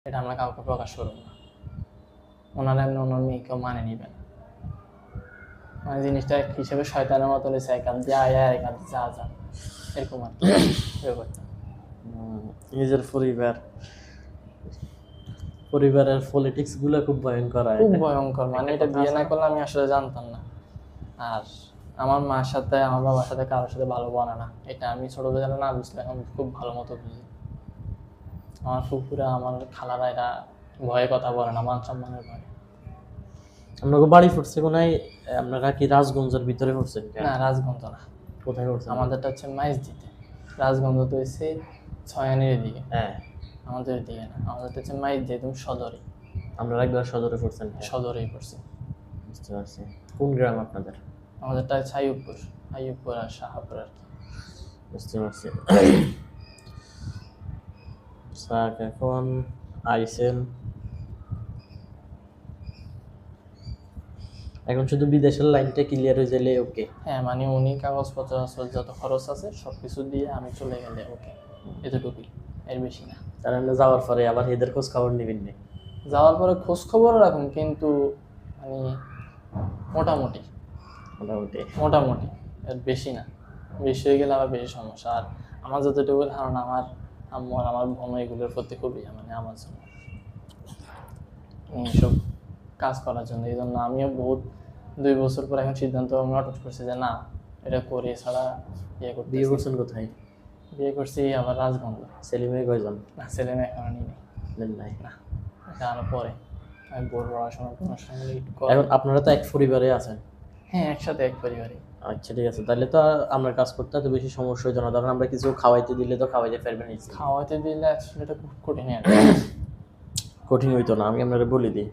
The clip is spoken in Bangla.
এটা আমরা কাউকে প্রকাশ করব না। ওনারা এমনি ওনার মেয়েকেও মানে নিবে না। মানে জিনিসটা হিসেবে শয়তানের মতো হয়েছে, এক হাত দিয়ে আয় এক হাত যা যা এরকম আর কি ব্যাপারটা। নিজের পরিবারের পলিটিক্স গুলো খুব ভয়ঙ্কর, খুব ভয়ঙ্কর। মানে এটা বিয়ে না করলে আমি আসলে জানতাম না। আর আমার মার সাথে আমার বাবার সাথে কারোর সাথে ভালো বনে না, এটা আমি ছোটবেলা না বুঝলে এখন খুব ভালো মতো বুঝি। আমার ফুফুরা আমার খালারা এরা ভয়ে কথা বলে না, মান সম্মানের ভয়ে। আপনাকে বাড়ি ফুটছে কোনায়? আপনারা কি রাজগঞ্জের ভিতরে ফুটছেন? না, রাজগঞ্জ না। কোথায় ফুটছেন? আমাদেরটা হচ্ছে মাইজদিতে। রাজগঞ্জ তো হচ্ছে ছয়ানির এদিকে। হ্যাঁ, আমাদের এদিকে না, আমাদেরটা হচ্ছে মাইজদি, একদম সদরে। আপনারা একবার সদরে ফুটছেন? সদরেই পড়ছি। বুঝতে পারছি। কোন গ্রাম আপনাদের? আমাদেরটা হচ্ছে আইয়ুবপুর আর শাহাপুর আর কি। বুঝতে পারছি। এখন আইসেন, এখন শুধু বিদেশের লাইনটা ক্লিয়ার হয়ে গেলে ওকে? হ্যাঁ, মানে উনি কাগজপত্র যত খরচ আছে সবকিছু দিয়ে আমি চলে গেলে ওকে, এতটুকুই, এর বেশি না। তাহলে যাওয়ার পরে আবার এদের খোঁজ খবর নিবেন না? যাওয়ার পরে খোঁজ খবর রাখুন, কিন্তু মানে মোটামুটি মোটামুটি, এর বেশি না। বেশি হয়ে গেলে আবার বেশি সমস্যা। আর আমার যতটুকু ধারণা, আমার আম্মু আর আমার বোন এগুলোর প্রতি খুবই মানে আমার জন্য এইসব কাজ করার জন্য। এই জন্য আমিও বহুত 2 বছর পর এখন সিদ্ধান্ত আমি অটুট করছি যে না, এটা করে ছাড়া ইয়ে করতে। বিয়ে করছেন কোথায়? বিয়ে করছি আবার রাজগঞ্জ। ছেলে মেয়ে কয়জন? না, ছেলে মেয়ে এখন নেই। নাই না, এটা আরো পরে। আমি বোর পড়াশোনা এখন আপনারা তো এক পরিবারে আছেন? হ্যাঁ, একসাথে এক পরিবারে। আচ্ছা, ঠিক আছে। তাহলে তো আমরা কাজ করতে এত বেশি সমস্যা হইতো না। ধরেন আমরা কিছু খাওয়াইতে দিলে তো খাওয়াইতে পারবেন? খাওয়াতে দিলে আসলে এটা খুব কঠিন আর কঠিন হইতো না, আমি আপনারা বলে দিই।